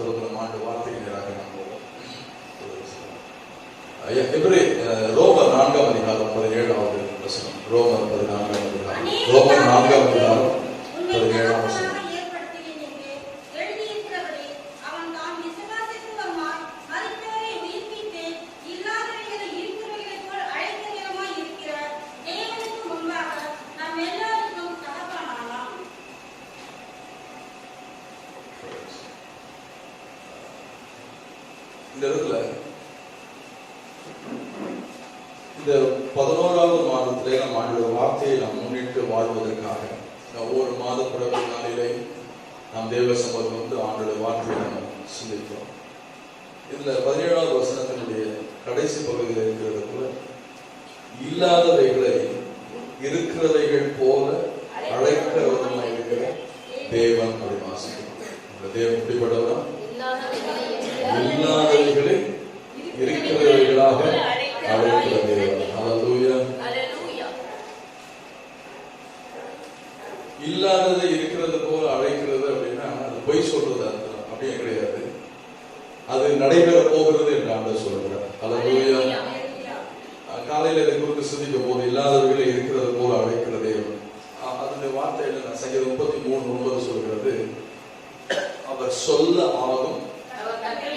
தொடர்ந்து நம்ம ஆண்டு வார்த்தைக்கு நேராக நாம் போவோம். ரோமர் 4 அதிகாரம் 17வது வசனம். ரோமர் 14 அதிகாரம் 17வது வசனம். இந்த இடத்துல இந்த 11வது மாதத்திலே நம் ஆண்டோட வார்த்தையை நாம் முன்னிட்டு வாழ்வதற்காக ஒவ்வொரு மாத பிறகு நாளிலே நாம் தேவ சபையில் வந்து ஆண்டோட வார்த்தையை நாம் சிந்திக்கிறோம். இதுல 17வது வசனத்தினுடைய கடைசி பகுதியில் இருக்கிறது போல, இல்லாதவைகளை இருக்கிறவைகள் போல அழைக்கிறவருமாய் இருக்கிற தேவன் அப்படி வாசிக்கிறோம். தேவன் இப்படிப்பட்டவரா? இல்லாதவைகளை இருக்கிறவைகளாக அழைக்கிற தேவன். அல்லேலூயா. இல்லாததை இருக்கிறது போல அழைக்கிறது அப்படின்னா அது பொய் சொல்றது அர்த்தம் அப்படியே கிடையாது. அது நடைபெற போகிறது என்று ஆண்டவர் சொல்கிறார். அல்லேலூயா. காலையில இதை குறித்து சிந்திக்கும் போது இல்லாதவைகளை இருக்கிறது போல அழைக்கிற தேவன், அதனுடைய வார்த்தையில நான் சங்கீதம் 33:9 சொல்கிறது, அவர் சொல்ல ஆகும்,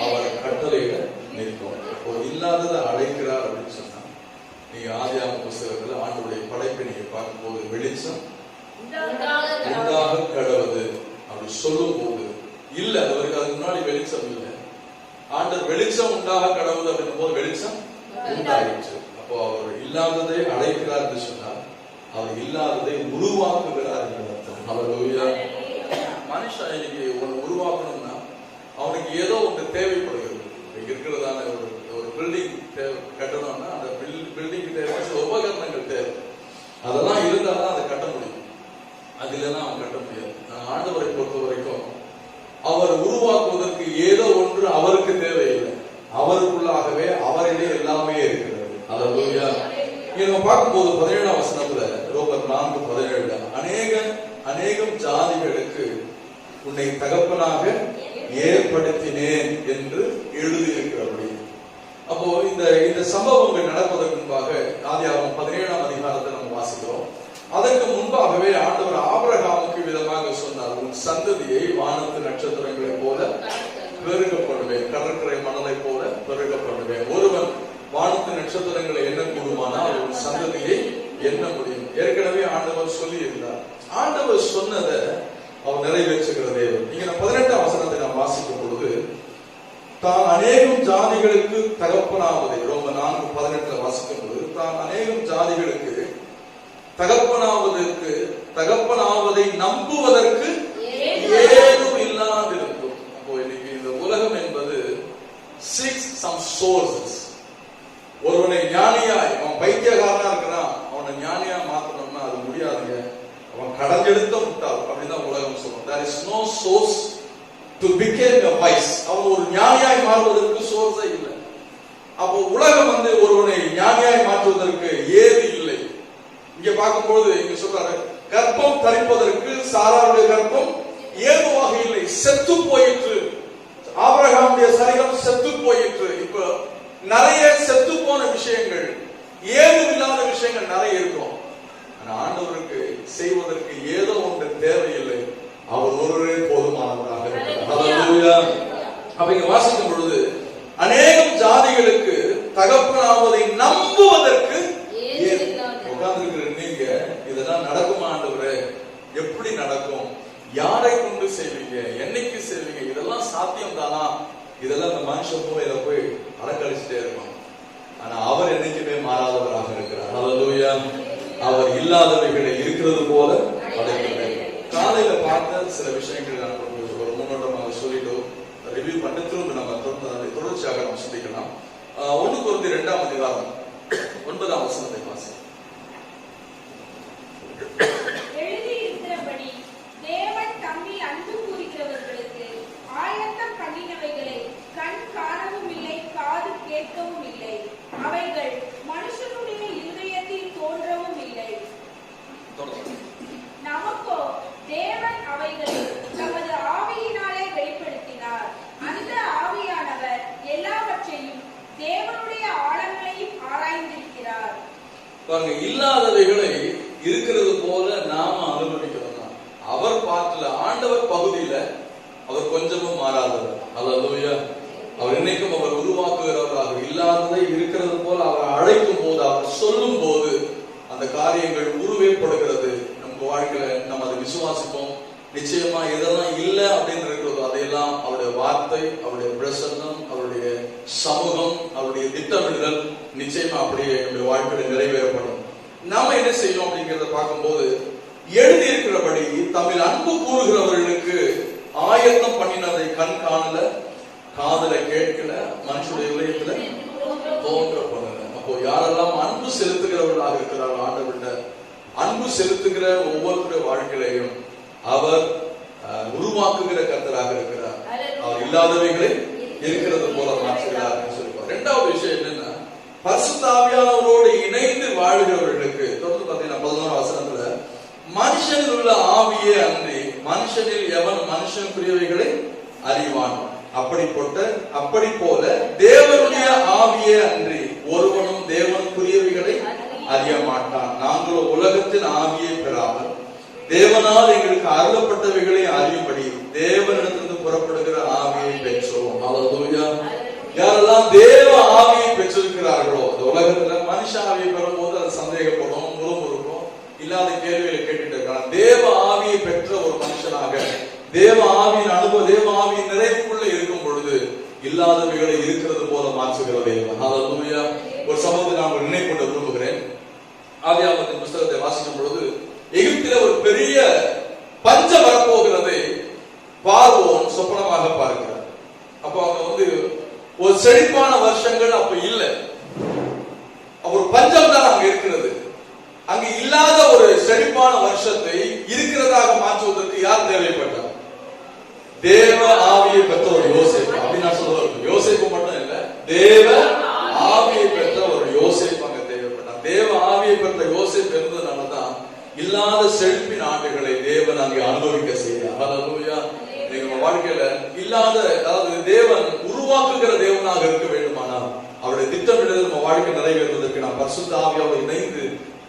அவர் கட்டளையில நிற்கும். இப்போ இல்லாததை அழைக்கிறார் அப்படின்னு சொன்னா, நீங்க ஆதியாகம புஸ்தகத்துல ஆண்டவருடைய படைப்பை நீங்க பார்க்கும்போது வெளிச்சம் உண்டாக கடவுது அப்படி சொல்லும் போது இல்ல, அவருக்கு அதுக்கு முன்னாடி வெளிச்சம் இல்லை. ஆண்டவர் வெளிச்சம் உண்டாக கடவுது அப்படின்னும் போது வெளிச்சம் உண்டாயிடுச்சு. அப்போ அவர் இல்லாததை அழைக்கிறார் என்று சொன்னார், அவர் இல்லாததை உருவாக்குகிறார் என்று அர்த்தம். அல்லேலூயா. மனுஷன் இன்னைக்கு ஒன்று உருவாக்கணும்னா அவனுக்கு ஏதோ ஒன்று தேவைப்படுகிறது. இருக்கிறதான ஒரு பில்டிங் கட்டணும்னா அந்த பில்டிங் தேவை உபகரணங்கள் தேவை. அதெல்லாம் இருந்தால் தான் அதை கட்ட முடியும். அது இல்லைன்னா அவன் கட்ட முடியாது. ஆண்டவரை பொறுத்த வரைக்கும் அவர் உருவாக்குவதற்கு ஏதோ ஒன்று அவருக்கு தேவையில்லை. அவருக்குள்ளாகவே அவரிலே எல்லாமே இருக்கிறது. அல்லேலூயா. நம்ம பார்க்கும்போது 17ஆம் வசனத்துல ரோமர் 4:17 அநேகம் ஜாதிகளுக்கு உன்னை தகப்பனாக ஏற்படுத்தினேன் என்று எழுதியிருக்கிறபடி. அப்போ இந்த சம்பவங்கள் நடப்பதற்கு முன்பாக ஆதியாகமம் 17ஆம் அதிகாரத்தை நம்ம வாசிக்கிறோம். அதற்கு முன்பாகவே ஆண்டவர் ஆபிரகாமுக்கு விதமாக சொன்னார், உன் சந்ததியை வானத்து நட்சத்திரங்களை போல பெருகப்படுவேன், கடற்கரை மணலை போல பெருகப்படுவேன். ஒருவன் வானத்து நட்சத்திரங்களை எண்ண கூடுமானால் உன் சந்ததியை எண்ண முடியும். ஏற்கனவே ஆண்டவர் சொல்லி இருந்தார். ஆண்டவர் சொன்னதை அவர் நிறைவேற்றுகிற தேவன். இங்க 18ஆம் வசனத்தை நாம் வாசிக்கும் பொழுது, தான் அநேகம் ஜாதிகளுக்கு தகப்பனாவதை, ரோமர் 4:18 வாசிக்கும் பொழுது, தான் அநேகம் ஜாதிகளுக்கு தகப்பனாவதை நம்புவதற்கு ஏதும் இல்லாதிருக்கும். அப்போ இன்னைக்கு இந்த உலகம் என்பது seeks some sources. ஒருவனை ஞானியாய், அவன் பைத்தியக்காரனா இருக்கிறான், அவனை ஞானியா மாத்தணும்னா அது முடியாதுங்க. அவன் கடஞ்செடுத்த முட்டாள் அப்படிதான் உலகம் சொல்லும். There is no source to become a wise. அவன் ஒரு ஞானியாய் மாறுவதற்கு சோர்ஸே இல்லை. அப்போ உலகம் ஒருவனை ஞானியாய் மாற்றுவதற்கு ஏது இல்லை. இங்க பார்க்கும்போது இங்க சொல்றாரு, கர்ப்பம் தரிப்பதற்கு சாராருடைய கர்ப்பம் ஏதுவாக இல்லை, செத்து போயிற்று. ஆபிரகாமுடைய சரீரம் செத்து போயிற்று. இப்ப நிறைய செத்து போன விஷயங்கள், ஏதுமில்லாத விஷயங்கள் நிறைய இருக்கும். ஆனா ஆண்டவருக்கு செய்வதற்கு ஏதோ ஒன்று தேவையில்லை. அவர் ஒருவரே போதுமானவராக இருக்கிறார். அப்ப இங்க வாசிக்கும் பொழுது, அநேகம் ஜாதிகளுக்கு தகப்பனாவதை நம்புவதற்கு உட்கார்ந்து நீங்க இதெல்லாம் நடக்குமா ஆண்டவரே? எப்படி நடக்கும்? யாரை கொண்டு செய்வீங்க? என்னைக்கு செய்வீங்க? இதெல்லாம் சாத்தியம் தானா? இதெல்லாம் இந்த மனுஷன் மூலையில போய் அலக்கழிச்சுட்டே இருக்கும். ஆனா அவர் என்னைக்குமே மாறாதவராக இருக்கிறார். அல்லேலூயா. அவர் இல்லாதவைகளை இருக்கிறது போல அழைக்கிறார். காலையில பார்த்த சில விஷயங்கள் நான் ஒரு முன்னோட்டமாக சொல்லிட்டு ரிவ்யூ பண்ணி திரும்ப நம்ம தொடர்ச்சியாக நம்ம சிந்திக்கலாம். 1 கொரிந்தியர் 2ஆம் அதிகாரம் 9ஆம் வசனத்தை வாசி. எழுதியிருக்கிறபடி தேவன் தம்மில் அன்பு கூறுகிறவர்களுக்கு ஆயத்தம் பண்ணினவைகளை கண் காணவும் இல்லை, காது கேட்கவும் இல்லை, அவைகள் மனுஷனுடைய இருதயத்தில் தோன்றவும் இல்லை. நமக்கோ தேவன் அவைகளை தமது ஆவியினாலே வெளிப்படுத்தினார். பாருங்க, இல்லாதவைகளை இருக்கிறது போல நாம அனுபவிக்கணும். அவர் பாட்டுல, ஆண்டவர் பகுதியில அவர் கொஞ்சமும் மாறாதவர். அல்லேலூயா. அவர் என்னைக்கும் அவர் உருவாக்குகிறவராக, இல்லாததை இருக்கிறது போல அவர் அழைக்கும் போது, அவர் சொல்லும் போது அந்த காரியங்கள் உருவேற்படுகிறது. நம்ம வாழ்க்கையில நம்ம அதை விசுவாசிப்போம். நிச்சயமா எதெல்லாம் இல்லை அப்படின்னு இருக்கிறதோ அதையெல்லாம் அவருடைய வார்த்தை, அவருடைய பிரசன்னம், அவருடைய சமூகம், அவருடைய திட்டமிடுதல் நிச்சயமா அப்படியே நம்முடைய வாழ்க்கையில நிறைவேறப்படும். நாம என்ன செய்யணும் அப்படிங்கிறத பார்க்கும்போது, எழுதியிருக்கிறபடி தமிழ் அன்பு கூறுகிறவர்களுக்கு ஆயத்தம் பண்ணினதை கண் காணல, காதல கேட்கல, மனுஷனுடைய இதயத்துல தோன்ற பண்ணல. அப்போ யாரெல்லாம் அன்பு செலுத்துகிறவர்களாக இருக்கிறார்கள், ஆண்டவர்கிட்ட அன்பு செலுத்துகிற ஒவ்வொருத்தருடைய வாழ்க்கையிலையும் அவர் உருவாக்குகிற கர்த்தராக இருக்கிறார். அவர் இல்லாதவைகளை இருக்கிறது போல மாற்றுகிறார் சொல்லுவார். இரண்டாவது விஷயம் என்னன்னா, பரிசுத்த ஆவியானவரோடு இணைந்து வாழ்கிறவர்களுக்கு தொடர்ந்து பார்த்தீங்கன்னா 11ஆம் வசனத்துல, மனுஷனில் உள்ள ஆவியே அன்றி மனுஷனில் எவன் மனுஷனுக்குரியவைகளை அறிவான், அப்படி போல தேவனுடைய ஆவியே அன்றி ஒருவனும் தேவனுக்குரியவைகளை அறிய மாட்டான். நாங்களோ உலகத்தின் ஆவியை பெறாமல் தேவனால் எங்களுக்கு அருளப்பட்டவைகளை அறியும்படி தேவனிடத்திலிருந்து புறப்படுகிற ஆவியை பெற்றோம். அல்லேலூயா. யாரெல்லாம் தேவ ஆவியை பெற்றிருக்கிறார்களோ, அந்த உலகத்துல மனுஷ ஆவியை பெறும்போது அது சந்தேகப்படும், முறுமுறுக்கும், இல்லாத கேள்விகளை கேட்டுட்டு இருக்காங்க. தேவ ஆவியை பெற்ற ஒரு மனுஷனாக தேவ ஆவியின் அனுபவம், தேவ ஆவியின் நிறைவுக்குள்ள இருக்கும் பொழுது இல்லாதவைகளை இருக்கிறது போல மாற்றுகிற தேவன். அல்லேலூயா. ஒரு சம்பவத்தை நான் நினைவுகொள்ள விரும்புகிறேன். ஆதியாகமத்தின் புத்தகத்தை வாசிக்கும் பொழுது, எகிப்தில ஒரு பெரிய பஞ்சம் வரப்போகிறதை பார்வோன் சொப்பனமாக பார்க்கிறார். அப்ப அவங்க ஒரு செழிப்பான வருஷங்கள் அப்ப இல்லை, ஒரு பஞ்சம் தான் அங்க இருக்கிறது. அங்க இல்லாத ஒரு செழிப்பான வருஷத்தை இருக்கிறதாக மாற்றுவதற்கு யார் தேவைப்பட்டார்? தேவ ஆவியை பெற்ற ஒரு யோசேப்பு. அப்படின்னு நான் சொல்லுவேன், யோசேப்பு மட்டும் இல்ல, தேவ ஆவியை பெற்ற ஒரு யோசேப்பு அங்க தேவைப்பட்டார். தேவ ஆவியை பெற்ற யோசேப்பு இருந்ததுனாலதான் இல்லாத செழிப்பின் ஆண்டுகளை தேவன் அங்கே அனுபவிக்க செய்தார். அல்லேலூயா. நீங்க வாழ்க்கையில இல்லாத, அதாவது தேவன் உருவாக்குகிற தேவனாக இருக்க வேண்டுமானால் அவருடைய திட்டமிடுதல் நம்ம வாழ்க்கை நிறைவேறுவதற்கு நாம் பரிசுத்த ஆவியோடு இணைந்து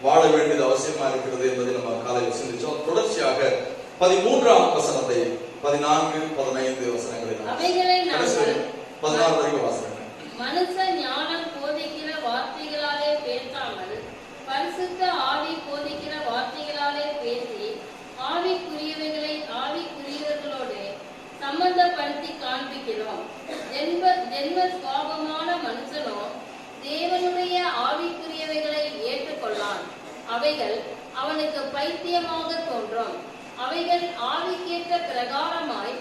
வாழ வேண்டியது அவசியமா இருக்கிறது என்பதை நம்ம காலையில் சிந்திச்சோம். தொடர்ச்சியாக 13ஆம் வசனத்தை 14, 15 வசனங்களை 16 வரைக்கும் வாசிக்கிறேன். மனுஷ ஞானம் போதிக்கிற வார்த்தைகளாலே பேசாமல் பரிசுத்த ஆவி போதிக்கிற வார்த்தைகளாலே பேசி ஆவிக்குரியவைகளை ஆவிக்குரியவர்களோடு சம்பந்தப்படுத்தி காண்பிக்கிறோம். ஜென்ம சுவாபமான மனுஷனோ தேவனுடைய ஆவிக்குரியவைகளை ஏற்றுக்கொள்ளான். அவைகள் அவனுக்கு பைத்தியமாக தோன்றும். அவைகள் ஆவிக்கேற்ற பிரகாரமாய்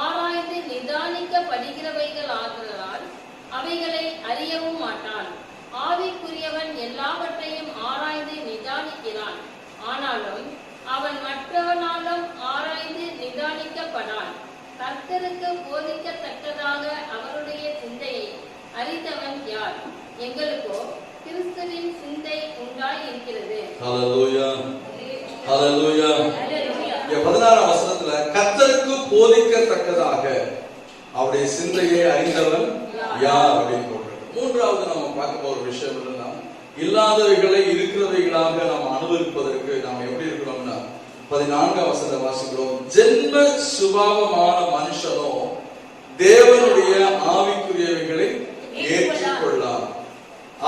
ஆராய்ந்து நிதானிக்கப்படுகிறவைகள் ஆதலால் அவைகளை அறியவும் மாட்டான். ஆவிக்குரியவன் எல்லாவற்றையும் ஆராய்ந்து நிதானிக்கிறான். ஆனாலும் அவன் மற்றவனாலும் ஆராய்ந்து நிதானிக்கப்படான். கர்த்தருக்கு போதிக்கத்தக்கதாக அவருடைய சிந்தையை அறிந்தவன் யார்? எங்களுக்கோ கிறிஸ்துவின் சிந்தை உண்டாய் இருக்கிறது. ஹல்லேலூயா. ஹல்லேலூயா. 16ஆம் வசனத்துல கர்த்தருக்கு போதிக்கத்தக்கதாக அவருடைய சிந்தையை அறிந்தவன் யார் அப்படின்னு போட்டு. மூன்றாவது நம்ம பார்க்க போற விஷயம் என்னன்னா, இல்லாதவைகளை இருக்கிறவைகளாக நாம் அனுபவிப்பதற்கு நாம் எப்படி இருக்கிறோம்னா, 14ஆம் வசனத்தை வாசிக்கிறோம். ஜென்ம சுபாவமான மனுஷனோ தேவனுடைய ஆவிக்குரியவைகளை ஏற்றுக்கொள்ளார்.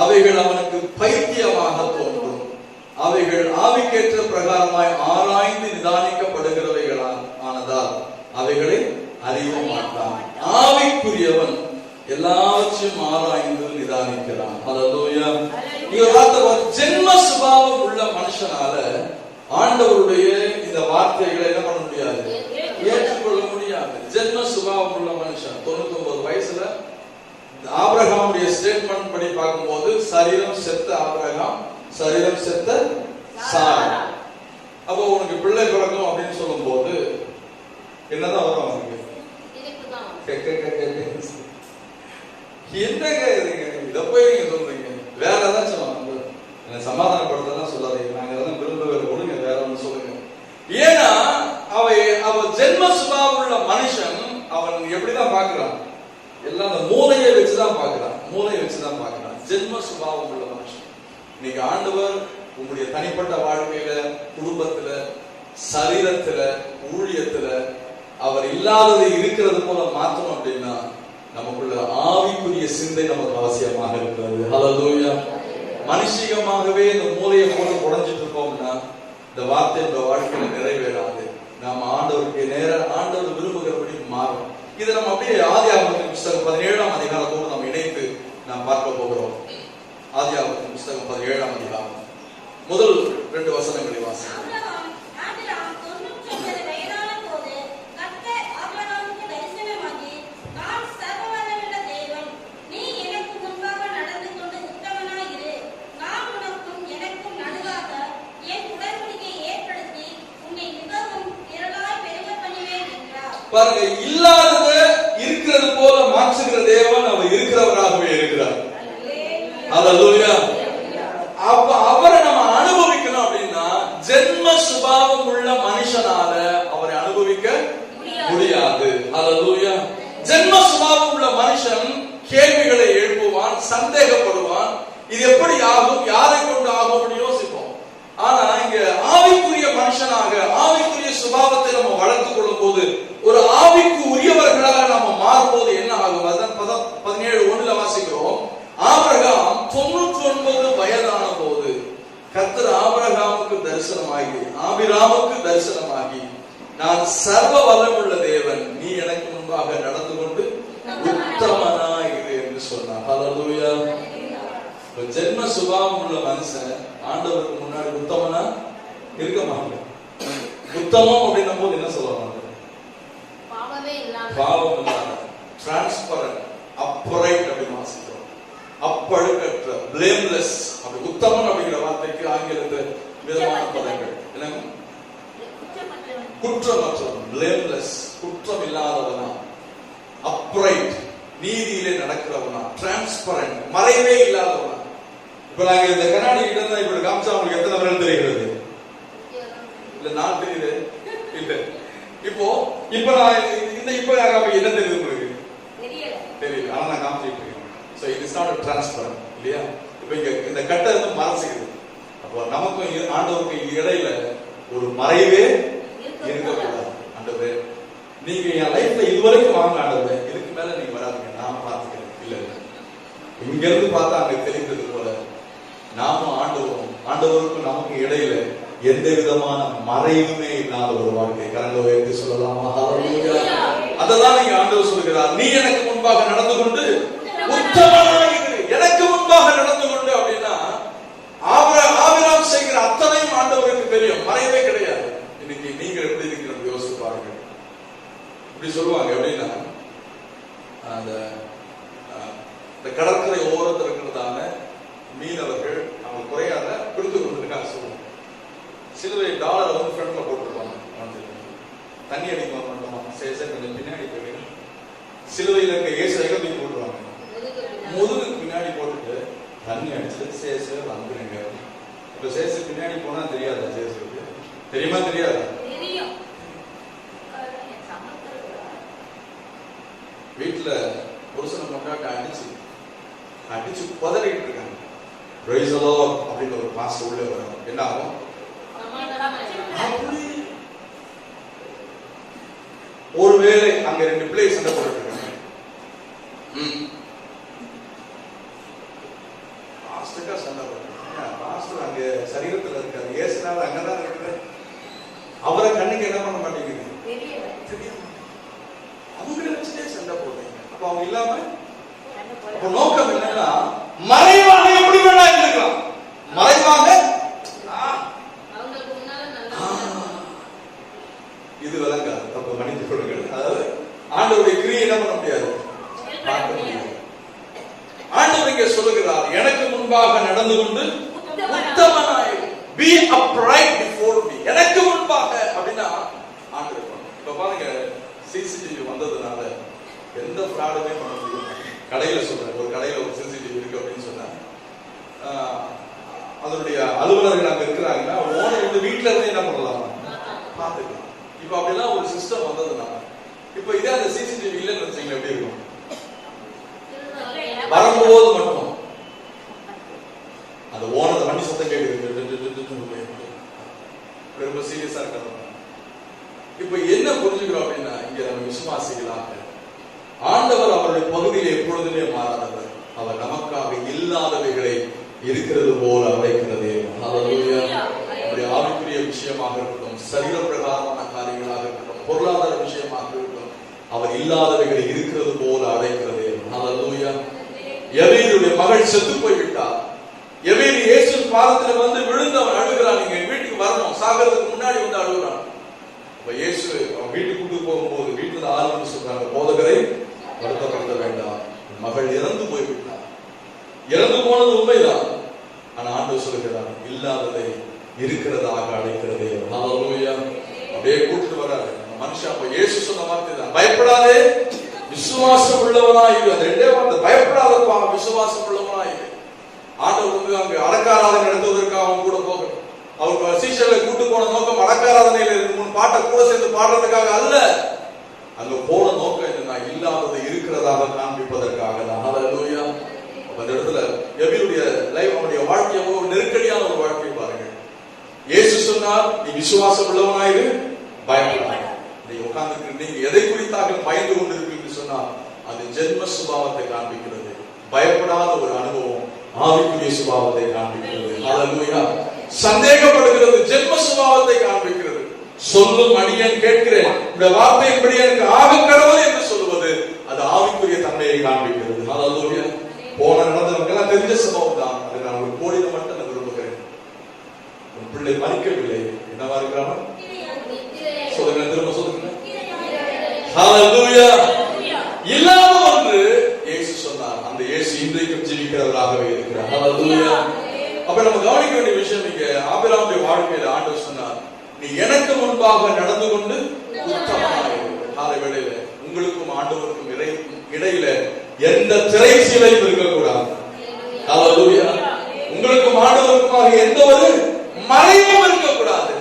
அவைகள் அவனுக்கு பைத்தியமாக தோன்றும். அவைகள் ஆவிக்கேற்ற பிரகாரமாய் ஆராய்ந்து நிதானிக்கப்படுகிறவைகளா ஆனதால் அவைகளை அறிய மாட்டான். ஆவிக்குரியவன் எல்லாவற்றையும் ஆராய்ந்து நிதானிக்கிறான். அல்லேலூயா. இங்க வார்த்தை ஜென்ம சுபாவம் உள்ள மனுஷனால ஆண்டவருடைய இந்த வார்த்தைகளை என்ன பண்ண முடியாது, ஏற்றுக்கொள்ள முடியாது. ஜென்ம சுபாவம் உள்ள மனுஷன் 99 வயசுல ஆபிரகாமுடைய ஸ்டேட்மெண்ட் படி பார்க்கும்போது சரீரம் செத்த ஆபிரகாம், சரீரம் செத்த சாரா. அப்போ உனக்கு பிள்ளை பிறக்கும் அப்படின்னு சொல்லும் போது என்னதான் வரும் அவனுக்கு? என்னங்க இதுங்க, இதை போய் நீங்க சொல்றீங்க, வேற ஏதாச்சும் சமாதானப்படுத்தலாம் சொல்லாதீங்க, நாங்க எதாவது விரும்பவே கொடுங்க, வேற ஒண்ணு சொல்லுங்க. ஏன்னா அவ ஜென்ம சுபாவம் உள்ள மனுஷன் அவன் எப்படிதான் பாக்குறான், எல்லாம் அந்த மூளையை வச்சுதான் பாக்குறான், மூளையை வச்சுதான் பாக்குறான். ஜென்ம சுபாவம் உள்ள மனுஷன். இன்னைக்கு ஆண்டவர் உங்களுடைய தனிப்பட்ட வாழ்க்கையில, குடும்பத்துல, சரீரத்துல, ஊழியத்துல அவர் இல்லாததை இருக்கிறது போல மாற்றணும் அப்படின்னா நமக்குள்ள ஆவிக்குரிய சிந்தை நமக்கு அவசியமாக இருக்கிறது. ஹல்லேலூயா. மனுஷிகமாகவே இந்த மூலையை போல உடைஞ்சிட்டு இருக்கோம்னா இந்த வார்த்தை இந்த வாழ்க்கையில நிறைவேறாது. நாம ஆண்டவருக்கு நேர ஆண்டவர் விரும்புகிறபடி மாறும். இதை நம்ம அப்படியே ஆதியாகமத்தின் புத்தகம் 17ஆம் அதிகாரத்தோடு நம்ம இணைத்து நாம் பார்க்க போகிறோம். ஆதியாகமத்தின் புத்தகம் 17ஆம் அதிகாரம் முதல் 2 வசனங்களை வாசிக்கிறோம். பாருங்க, இல்லாதத இருக்கிறது போல மாற்றுகிற தேவன் அவர் இருக்கிறவராகவே இருக்கிறார். ஹல்லேலூயா. அப்ப அவரை நம்ம அனுபவிக்கணும் அப்படின்னா ஜென்ம சுபாவம் உள்ள மனுஷனால அவரை அனுபவிக்க முடியாது. ஹல்லேலூயா. ஜென்ம சுபாவம் உள்ள மனுஷன் கேள்விகளை எழுப்புவான், சந்தேகப்படுவான். இது எப்படி ஆகும், யாரை கொண்டு ஆகும் அப்படின்னு யோசிப்போம். ஆனா இங்க ஆவிக்குரிய மனுஷனாக ஆவிக்குரிய சுபாவத்தை நம்ம வளர்த்துக் கொள்ளும் போது, ஒரு ஆவிக்கு உரியவர்களாக நாம மாறும்போது என்ன ஆகும்? அதான் 17:1 வாசிக்கிறோம். ஆபிரகாம் 99 வயதான போது கர்த்தர் ஆபிரகாமுக்கு தரிசனமாகி, ஆபிராமுக்கு தரிசனமாகி, நான் சர்வ வல்லமுள்ள தேவன், நீ எனக்கு முன்பாக நடந்து கொண்டு உத்தமனாயிரு என்று சொன்னார். ஹல்லேலூயா. ஜென்ம சுபாவம் உள்ள மனுஷன் ஆண்டவருக்கு முன்னாடி உத்தமனா இருக்க மாட்டான். உத்தமம் அப்படின்னும் போது என்ன சொல்லுவாங்க? பாவம் இல்லாத, டிரான்ஸ்பரண்ட், அப்ரைட் அப்படின்னு வாசிக்கிறோம். அப்பழுக்கற்ற, பிளேம்லெஸ். அப்படி உத்தமன் அப்படிங்கிற வார்த்தைக்கு ஆங்கிலத்தில் விதமான பதங்கள் என்னங்க? குற்றமற்றவன், பிளேம்லெஸ், குற்றம் இல்லாதவனா, அப்ரைட், நீதியிலே நடக்கிறவனா, டிரான்ஸ்பரண்ட், மறைவே இல்லாதவனா. இப்ப நாங்க இந்த கண்ணாடி கிட்ட இருந்தா இப்படி காமிச்சா உங்களுக்கு எத்தனை பேர் தெரிகிறது? இல்ல நான் தெரியுது இல்ல. இப்போ நான் இந்த என்ன தெரியுது உங்களுக்கு? தெரியல. ஆனா நான் காமிச்சிட்டு இருக்கேன். So it is not transparent இல்லையா? இப்ப இங்க இந்த கட்டை வந்து மறைச்சிக்குது. அப்போ நமக்கும் ஆண்டவருக்கு இடையில ஒரு மறைவே இருக்கக்கூடாது. ஆண்டவரே, நீங்க என் லைஃப்ல இதுவரைக்கும் வாங்க ஆண்டவரே, இதுக்கு மேல நீங்க வராதுங்க, நான் பார்த்துக்கிறேன். இல்ல இங்க இருந்து பார்த்தா அங்க தெரிந்தது போல நாமும் ஆண்டவருக்கும் நமக்கு இடையில எந்த விதமான மறைவுமே இல்லாத ஒரு வாழ்க்கை. கரங்களை உயர்த்தி சொல்லலாமா? ஹல்லேலூயா. அததான் நீங்க ஆண்டவர் சொல்கிறார், நீ எனக்கு முன்பாக நடந்து கொண்டு உத்தமனாயிரு. எனக்கு முன்பாக நடந்து கொண்டு அப்படின்னா ஆபிரகாம் செய்கிற அத்தனையும் ஆண்டவருக்கு தெரியும், மறைவே கிடையாது. இன்னைக்கு நீங்க எப்படி இருக்கிறது யோசிச்சு பாருங்க. இப்படி சொல்லுவாங்க எப்படின்னா, அந்த கடற்கரை ஓரத்தில் இருக்கிறதான மீனவர்கள் அவங்க குறையாத பிடித்து கொண்டிருக்காங்க சொல்லுவாங்க. சிலுவை டாலரை வந்து ஃப்ரண்ட்ல போட்டுருவாங்க. தண்ணி அடிக்க மாட்டோமா, கொஞ்சம் பின்னாடி போயிடுங்க. சிலுவையில் இருக்க இயேசு தூக்கி போட்டுருவாங்க, முதுகுக்கு பின்னாடி போட்டுட்டு தண்ணி அடிச்சுட்டு சேச வந்துருங்க. இப்ப சேசு பின்னாடி போனா தெரியாதா? சேசுக்கு தெரியுமா தெரியாதா? வீட்டுல புருஷனை கொண்டாட்ட அடிச்சு பதறிட்டு இருக்காங்க. பிரைஸ் தி லார்ட் அப்படின்னு ஒரு பாஸ்டர் உள்ள வரும். என்ன ஆகும்? ஒருவேளை அங்க 2 பிள்ளை சண்டை போட்டுட்டு இருக்காங்க. பாஸ்டர்க்கா சண்டை போட்டுருக்காங்க. பாஸ்டர் அங்க சரீரத்துல இருக்காரு, இயேசுனால அங்கதான் இருக்கிறார். அவரை கண்ணுக்கு என்ன பண்ண மாட்டேங்குது, தெரியும். அவங்களை வச்சுட்டே சண்டை போடுறீங்க. அப்ப அவங்க இல்லாம அப்ப நோக்கம் என்னன்னா, மறைவாக எப்படி வேணா இருக்கலாம், மறைவாக இது விளங்காது. அப்ப மன்னித்து கொடுங்கள். அதாவது ஆண்டவருடைய கிரியை என்ன பண்ண முடியாது, பார்க்க முடியாது. ஆண்டவர் இங்கே சொல்லுகிறார், எனக்கு முன்பாக நடந்து கொண்டு உத்தமனாய், be upright before me. எனக்கு முன்பாக அப்படின்னா ஆண்டவர். இப்ப பாருங்க, சிசிடிவி வந்ததுனால எந்த ஃப்ராடுமே பண்ண முடியும். கடையில சொல்றேன், ஒரு கடையில ஒரு சிசிடிவி இருக்கு அப்படின்னு சொன்னா, அதனுடைய அலுவலர்கள் அங்க இருக்கிறாங்கன்னா ஓனர் வந்து வீட்டுல இருந்து என்ன பண்ணலாம், பார்த்துக்கலாம். இப்ப அப்படிலாம் ஒரு சிஸ்டம் வந்ததுனால இப்ப இதே அந்த சிசிடிவி இல்லைன்னு வச்சீங்களா எப்படி இருக்கும்? வரும்போது மட்டும் அந்த ஓனர் வண்டி சத்தம் கேட்குது, இவ்வளவு சீரியஸா இருக்கிறோம். இப்ப என்ன புரிஞ்சுக்கிறோம் அப்படின்னா, இங்க நம்ம விசுவாசிகளாக ஆண்டவர் அவருடைய பகுதியில் எப்பொழுதுமே மாறாதவர். அவர் நமக்காக இல்லாதவைகளை இருக்கிறது போல அழைக்கிறதே. நம்முடைய ஆவிக்குரிய விஷயமாக இருக்கட்டும், சரீர பிரகாரமான காரியங்களாக இருக்கட்டும், பொருளாதார விஷயமாக இருக்கட்டும், அவர் இல்லாதவைகளை இருக்கிறது போல அழைக்கிறதே. ஹல்லேலூயா. எவீருடைய மகள் செத்து போய்விட்டார். எவீர் இயேசு பாதத்தில் வந்து விழுந்து அவன் அழுகிறான். நீங்க வீட்டுக்கு வரணும், சாகிறதுக்கு முன்னாடி வந்து அழுகிறான். அப்ப இயேசு அவன் வீட்டுக்கு கூட்டு போகும்போது வீட்டுல ஆளுன்னு சொல்றாங்க, போதகரை வருத்தப்படுத்த வேண்டாம், மகள் இறந்து போய்விட்டார். இறந்து போனது உண்மைதான். ஆனா ஆண்டவர் சொல்லுகிறார், இல்லாததை இருக்கிறதாக அழைக்கிறதே. ஹல்லேலூயா. அப்படியே கூட்டிட்டு வர்றாரு மனுஷன். அப்ப இயேசு சொன்ன வார்த்தை தான், பயப்படாதே, விசுவாசம் உள்ளவனாயிரு. அது ரெண்டே வார்த்தை, பயப்படாதப்பா, விசுவாசம் உள்ளவனாயிரு. ஆண்டவர் வந்து அங்க அடக்காராதனை நடத்துவதற்காக அவன் கூட போகணும். அவர் சீஷர்களை கூட்டு போன நோக்கம் அடக்காராதனையில 2-3 பாட்டை கூட சேர்ந்து பாடுறதுக்காக அல்ல. அங்க போன நோக்கம் என்னன்னா, இல்லாததை இருக்கிறதாக காண்பிப்பதற்காக தான். ஹல்லேலூயா. அந்த இடத்துல எவீருடைய லைஃப், அவனுடைய வாழ்க்கை ஒரு நெருக்கடியான ஒரு வாழ்க்கை பாருங்க. இயேசு சொன்னார், நீ விசுவாசம் உள்ளவனாயிரு, பயப்படாத. நீ உட்கார்ந்து நீங்க எதை குறித்தாக பயந்து கொண்டிருப்பீங்க சொன்னால் அது ஜென்ம சுபாவத்தை காண்பிக்கிறது. பயப்படாத ஒரு அனுபவம் ஆவிக்குரிய சுபாவத்தை காண்பிக்கிறது. ஹல்லேலூயா. சந்தேகப்படுகிறது ஜென்ம சுபாவத்தை காண்பிக்கிறது. சொல்லும் அடியேன் கேட்கிறேன், இந்த வார்த்தையின்படி எனக்கு ஆக கடவுள் என்று சொல்லுவது அது ஆவிக்குரிய தன்மையை காண்பிக்கிறது. ஹல்லேலூயா. போன நடந்தவங்கெல்லாம் தெரிஞ்ச சம்பவம் தான். அதை நான் ஒரு கோடியில மட்டும் நான் விரும்புகிறேன். உன் பிள்ளை மறிக்கவில்லை, என்னவா இருக்கிறான் சொல்லுங்க, திரும்ப சொல்லுங்க. ஹல்லேலூயா. இல்லாத ஒன்று இயேசு சொன்னார். அந்த இயேசு இன்றைக்கும் ஜீவிக்கிறவராகவே இருக்கிறார். ஹல்லேலூயா. அப்ப நம்ம கவனிக்க வேண்டிய விஷயம், இங்க ஆபிரகாமுடைய வாழ்க்கையில ஆண்டவர் சொன்னார், நீ எனக்கு முன்பாக நடந்து கொண்டு உத்தமனாயிரு. காலை வேளையில உங்களுக்கும் ஆண்டவருக்கும் இடையில எந்த திரை சீலையும் இருக்கக்கூடாது. ஹல்லேலூயா. உங்களுக்கும் ஆண்டவருக்குமாக எந்த ஒரு மறைவும் இருக்கக்கூடாது.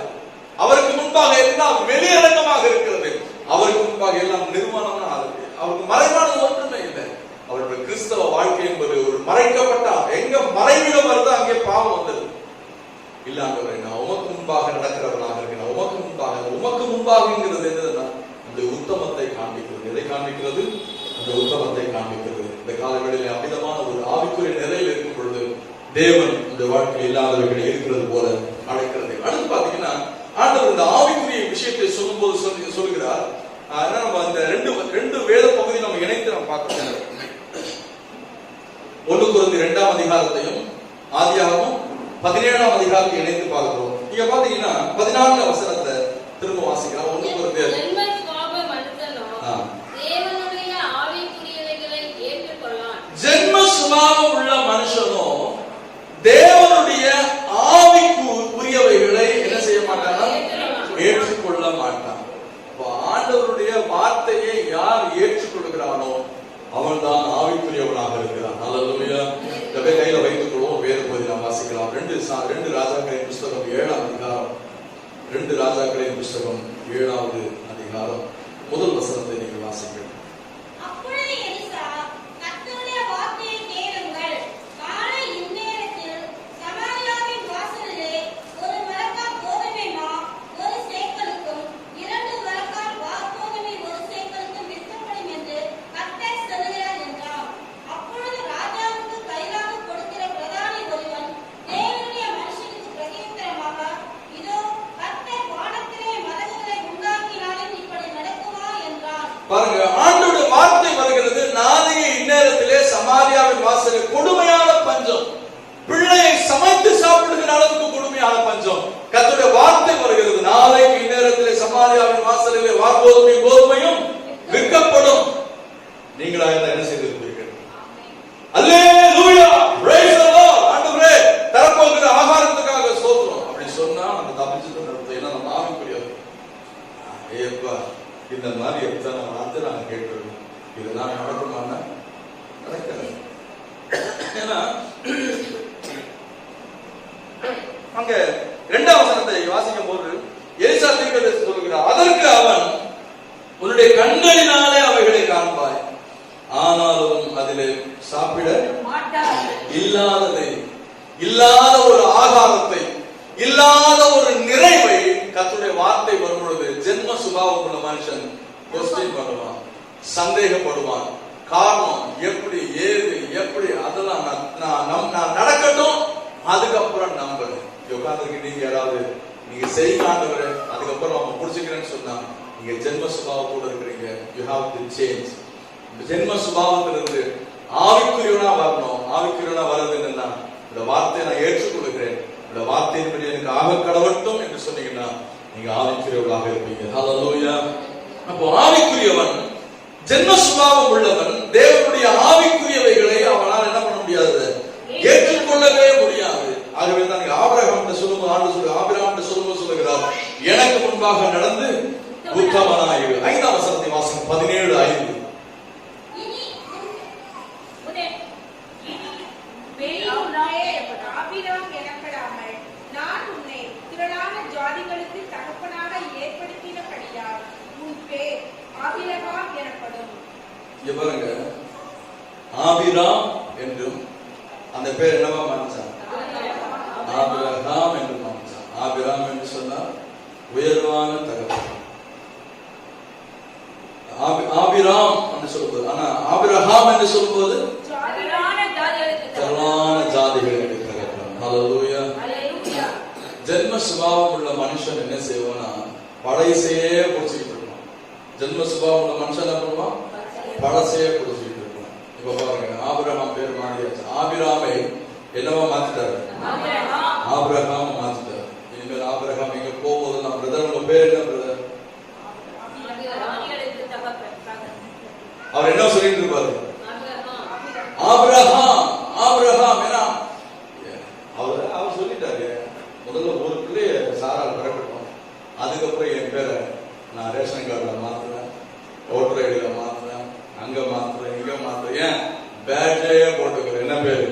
அவருக்கு முன்பாக எல்லாம் வெளியரங்கமாக இருக்கிறது. அவருக்கு முன்பாக எல்லாம் நிர்வாணமா இருக்கு. அவருக்கு மறைவானது ஒன்றுமே இல்லை. அவருடைய கிறிஸ்தவ வாழ்க்கை என்பது ஒரு மறைக்கப்பட்ட, எங்க மறைவிடம் வருது அங்கே பாவம் வந்தது. இல்லாண்டவரை நான் உமக்கு முன்பாக நடக்கிறவனாக இருக்கிறேன். உமக்கு முன்பாகங்கிறது என்னதுன்னா அந்த உத்தமத்தை காண்பிக்கிறது. எதை காண்பிக்கிறது? அந்த உத்தமத்தை காண்பிக்கிறது. இந்த காலங்களில் அமிதமான ஒரு ஆவிக்குரிய நிலையில் இருக்கும் பொழுது தேவன் இந்த வாழ்க்கையில் இல்லாதவர்களை இருக்கிறது போல அழைக்கிறது. அடுத்து பாத்தீங்கன்னா ஆண்டவர் இந்த ஆவிக்குரிய விஷயத்தை சொல்லும் போது சொல்லுகிறார். நம்ம அந்த ரெண்டு வேத பகுதி நம்ம இணைத்து நம்ம பார்க்கணும். 1 கொரிந்தியர் 2ஆம் அதிகாரத்தையும் ஆதியாகமம் 17ஆம் அதிகாரத்தை இணைத்து பார்க்கிறோம். நீங்க பாத்தீங்கன்னா 14ஆம் வசனத்தை திரும்ப வாசிக்கலாம். 1 கொரிந்தியர் ஜென்ம சுபாவம் உள்ள மனுஷனோ தேவனுடைய ஆவிக்குரியவைகளை என்ன செய்ய மாட்டானா? ஏற்றுக்கொள்ள மாட்டான். ஆண்டவருடைய வார்த்தையை யார் ஏற்றுக்கொள்கிறானோ அவன் தான் ஆவிக்குரியவனாக இருக்கிறான். ஹல்லேலூயா. இதை கையில வைத்துக் கொள்வோம். வேத பகுதி நாம் வாசிக்கலாம். 2 ராஜாக்களின் புஸ்தகம் 7ஆம் அதிகாரம். 2 ராஜாக்களின் புஸ்தகம் 7வது அதிகாரம் முதல் வசனத்தை நீங்கள் வாசிக்கலாம். பாருங்க, ஆண்டவருடைய வார்த்தை வருகிறது. நாளைய இந்நேரத்திலே சமாரியாவின் வாசலில் கொடுமையான பஞ்சம், பிள்ளையை சமைத்து சாப்பிடுகிற அளவுக்கு கொடுமையான பஞ்சம். கர்த்தருடைய வார்த்தை வருகிறது. நாளைக்கு இந்நேரத்திலே சமாரியாவின் வாசலிலே கோதுமையும் விற்கப்படும். நீங்களா என்ன செய்திருப்பீர்கள்? அல்லேலூயா, பிரைஸ் தி லார்ட். ஆண்டவரே தரப்போகிற ஆகாரத்துக்காக ஸ்தோத்திரம் அப்படி சொன்னா நம்ம தப்பிச்சுட்டு நடப்போம். ஏன்னா நம்ம ஆவிக்குரியவர். ஏப்பா, இந்த மாதிரி எத்தனை வார்த்தை நாங்க கேட்டிருக்கோம். இதெல்லாம் நடக்குமானா? நடக்காது. ஏன்னா அங்க 2ஆம் வசனத்தை வாசிக்கும் போது எலிசா தீர்க்கதரிசி சொல்கிறார், அதற்கு அவன், உன்னுடைய கண்களினாலே அவைகளை காண்பாய், ஆனாலும் அதிலே சாப்பிட இல்லாத ஒரு ஆகாரத்தை, இல்லாத ஒரு நிறைவை கர்த்தருடைய சுபாவம் உள்ள மனுஷன் கொஸ்டின் பண்ணுவான், சந்தேகப்படுவான். காரணம் எப்படி, ஏது, எப்படி, அதெல்லாம் நான் நடக்கட்டும், அதுக்கப்புறம் நம்புறேன். உட்கார்ந்துருக்கு நீங்க யாராவது நீங்க செய்யாண்டவரை அதுக்கப்புறம் அவங்க புடிச்சுக்கிறேன்னு சொன்னா நீங்க ஜென்ம சுபாவத்தோட இருக்கிறீங்க. You have to change. ஜென்ம சுபாவத்திலிருந்து ஆவிக்குரியவனா வரணும். ஆவிக்குரியவனா வர்றது என்னன்னா, இந்த வார்த்தையை நான் ஏற்றுக்கொள்கிறேன், இந்த வார்த்தையின்படி எனக்கு ஆக கடவட்டும் என்று சொன்னீங்கன்னா நீங்க ஆவிக்குரியவர்களாக இருப்பீங்க. ஹல்லேலூயா. அப்போ ஆவிக்குரியவன், ஜென்ம சுபாவம் உள்ளவன், தேவனுடைய ஆவிக்குரியவைகளை அவனால் என்ன பண்ண முடியாது, ஏற்றுக்கொள்ளவே முடியாது. ஆகவே தான் ஆபிரகாம் சொல்லும்போது ஆண்டு சொல்லு, ஆபிரகாம் சொல்லும்போது சொல்லுகிறார், எனக்கு முன்பாக நடந்து உத்தமனாயிரு. 5ஆம் வசனத்தை வாசிங்க. 17:5. ஆபிரகாம் எனப்படாமல் நான் உன்னை திரளான ஜாதிகளுக்கு தகப்பனாக ஏற்படுத்தினபடியால் உன் பேர் ஆபிரகாம் எனப்படும். இவருங்க ஆபிராம் என்றும் அந்த பேர் என்னவா மாறிச்சான், ஆபிரகாம் என்று மாறிச்சான். ஆபிராம் என்று சொன்னால் உயர்வான தகப்பன். ஆபிராம் என்று சொல்லும்போது, ஆனா ஆபிரகாம் என்று சொல்லும்போது திரளான ஜாதிகளுக்கு தகப்பன். ஹல்லேலூயா. ஜென்ம சுபாவம் உள்ள மனுஷன் என்ன செய்வானா, பழைசையே புடிச்சுக்கிட்டு இருப்பான். ஜென்ம சுபாவம் உள்ள மனுஷன் என்ன பண்ணுவான், பழசையே புடிச்சுக்கிட்டு இருப்பான். இப்ப பாருங்க, ஆபிரகாம் பேர் மாறியாச்சு. ஆபிராமை என்னவா மாத்திட்டாரு, ஆபிரகாம் மாத்திட்டாரு. இனிமேல் ஆபிரகாம் எங்க போகும்போது நான் பிரதர், உங்க பேர் என்ன பிரதர்? அவர் என்ன சொல்லிட்டு இருப்பாரு, ஆபிரகாம் ஆபிரகாம். ஏன்னா அவர் சொல்லிட்டாரு, முதல்ல ஒரு பிள்ளைய சாரால் பிறக்கட்டும், அதுக்கப்புறம் என் பேரை நான் ரேஷன் கார்டுல மாத்துறேன், ஓட்டர் ஐடியில மாத்துறேன், அங்க மாத்துறேன், இங்க மாத்துறேன், ஏன் பேட்ஜே போட்டுக்கிறேன், என்ன பேரு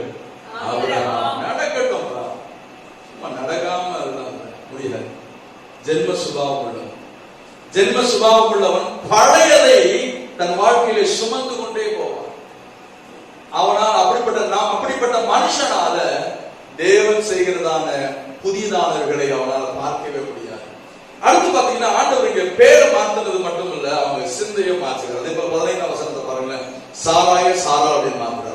ஆபிரகாம். நடக்கட்டும், சும்மா நடக்காம அதுதான் முடியல. ஜென்ம சுபாவம் உள்ளவன், ஜென்ம சுபாவம் உள்ளவன் பழையதை தன் வாழ்க்கையில சுமந்து கொண்டே போவான். அவனால் அப்படிப்பட்ட மனுஷனால தேவன் செய்கிறதான புதியதானவர்களை அவனால் பார்க்கவே முடியாது. அடுத்து பாத்தீங்கன்னா, ஆண்டவர் இங்க பேரை மாத்தினது மட்டும் இல்ல, அவங்க சிந்தையை மாற்றுகிறார். அதே போல 15ஆம் வசனத்தை பாருங்க, சாராய சாரா அப்படின்னு மாத்துறாரு.